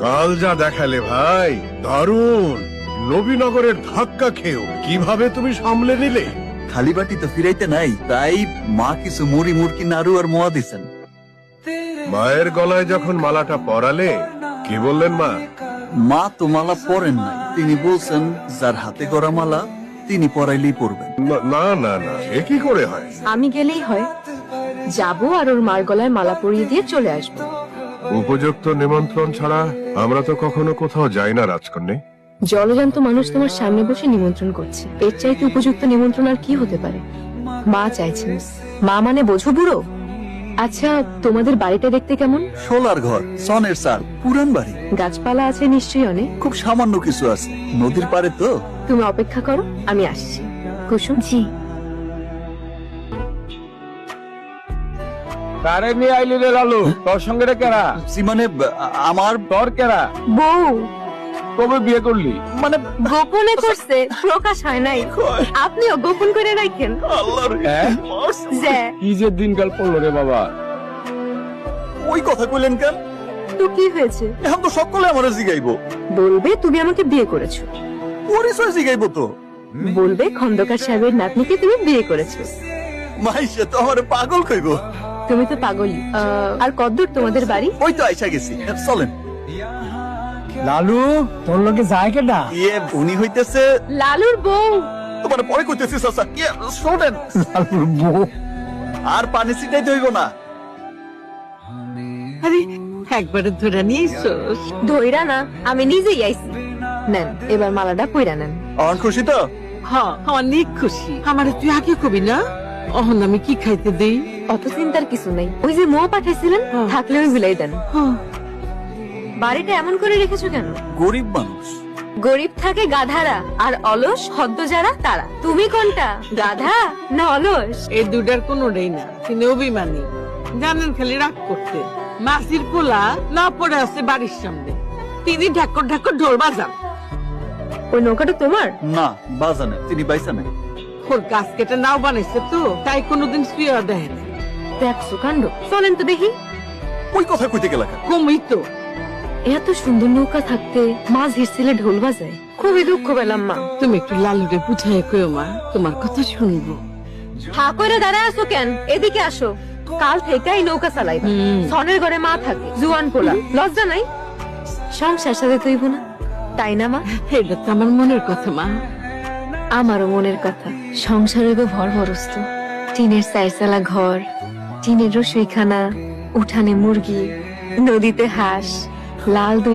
কাল যা দেখালে ভাই, দারুণ। নবীনগরের ধাক্কা খেয়েও কিভাবে তুমি সামলে নিলে? খালি বাটি তো ফিরাইতে নাই, তাই মা কিছু মুড়ি মুরকি নাড়ু আর মোয়া দিছেন। মায়ের গলায় যখন মালাটা পরালে কি বললেন মা? মা তো মালা পরেন নাই, তিনি বলছেন যার হাতে গড়া মালা তিনি পরাইলেই পরবেন। না না না, এ কি করে হয়? আমি গেলেই হয়, যাবো আর ওর মার গলায় মালা পরিয়ে দিয়ে চলে আসবো। উপযুক্ত নিমন্ত্রণ ছাড়া আমরা তো কখনো কোথাও যাই না রাজকন্যা। জলজান্ত মানুষ তোমার সামনে বসে নিমন্ত্রণ করছে, এর চাইতে উপযুক্ত নিমন্ত্রণ আর কি হতে পারে? মা চাইছেন। মা মানে বোঝো বুড়ো। আচ্ছা, তোমাদের বাড়িটা দেখতে কেমন? শোলার ঘর, সনের চাল, পুরান বাড়ি। গাছপালা আছে নিশ্চয়ই অনেক? খুব সামান্য কিছু আছে, নদীর পাড়ে তো। তুমি অপেক্ষা করো, আমি আসছি। কুসুম। জি। কারে নিয়ে আইলি রে লালু? তোর সঙ্গে রে কেরা? জি মানে আমার তোর কেরা? বউ। কবে বিয়ে করলি? মানে গোপনে করছে, প্রকাশ হয় নাই। আপনিও গোপন করে রাখেন। হ্যাঁ? যে কি যে দিনকাল পড়লো রে বাবা। ওই কথা কইলেন কেন? তো কি হয়েছে? এখন তো সকলে আমার জিগাইবো। বলবে তুমি আমাকে বিয়ে করেছো, পরিচয় জিগাইবো তো। বলবে খন্দকার সাহেবের নাতনিকে তুমি বিয়ে করেছো। মাইসে তো আমার পাগল কইবো। তুমি তো পাগলই। আর কতদূর তোমাদের বাড়ি? ওই তো আইসা গেছি, চলেন। লালু, তোর লোকে যায় কেডা? উনি হইতেছে লালুর বউ। তোমার পরে কইতেছি চাচা। শোনেন, লালুর বউ। আর পানি ছিটাইতে হইব না। আরে একবারে ধরে নিয়েছোস? ধইরা না, আমি নিজেই আইছি। নেন, এবার মালাটা পইরা নেন। অন খুশি তো? অনেক খুশি। আমার তুই আগে কবি না, অহন আমি কি খাইতে দেই? অত চিন্তার কিছু নাই, ওই যে মোয়া পাঠাইছিলেন, থাকলে ওই বিলাই দেন। বাড়িটা এমন করে রেখেছো কেন? গরিব মানুষ। গরিব থাকে গাধারা, আর অলস হদ্দ যারা তারা। তুমি কোনটা, গাধা না অলস? এই দুটার কোনোটাই না, তিনি অভিমানী। জানেন খালি রাগ করতে। মাসির পোলা না পড়ে আছে বাড়ির সামনে, তিনি ঢাকর ঢাকর ঢোল বাজান। ওই নৌকাটা তোমার? না, বাজানে তিনি বাইসা নাই। ওর গাছ কেটে নাও বানাইছে তো, তাই কোনোদিন শুয়ে দেয় না। দেখছো কাণ্ড। চলেন তো দেখি। ওই কথা কইতে গেলা কেন? কমই তো। এত সুন্দর নৌকা থাকতে মাছ হিরছিলে ঢোল বাজায়, খুবই দুঃখ পেলাম মা। তুমি একটু লালুরে বুঝাই কইও মা, তোমার কথা শুনবো। হা করে দাঁড়ায় আসো কেন? এদিকে আসো। কাল থেকেই নৌকা চালাইবা। সনের ঘরে মা থাকে, জুয়ান পোলা, লজ্জা নাই? সংসার সাথে তুইব না, তাই না মা? এটা তো আমার মনের কথা মা। আমারও মনের কথা। সংসারের ভর ভরস্ত, টিনের চারচালা ঘর, টিনের রসইখানা, উঠানে মুরগি, নদীতে হাঁস, লাল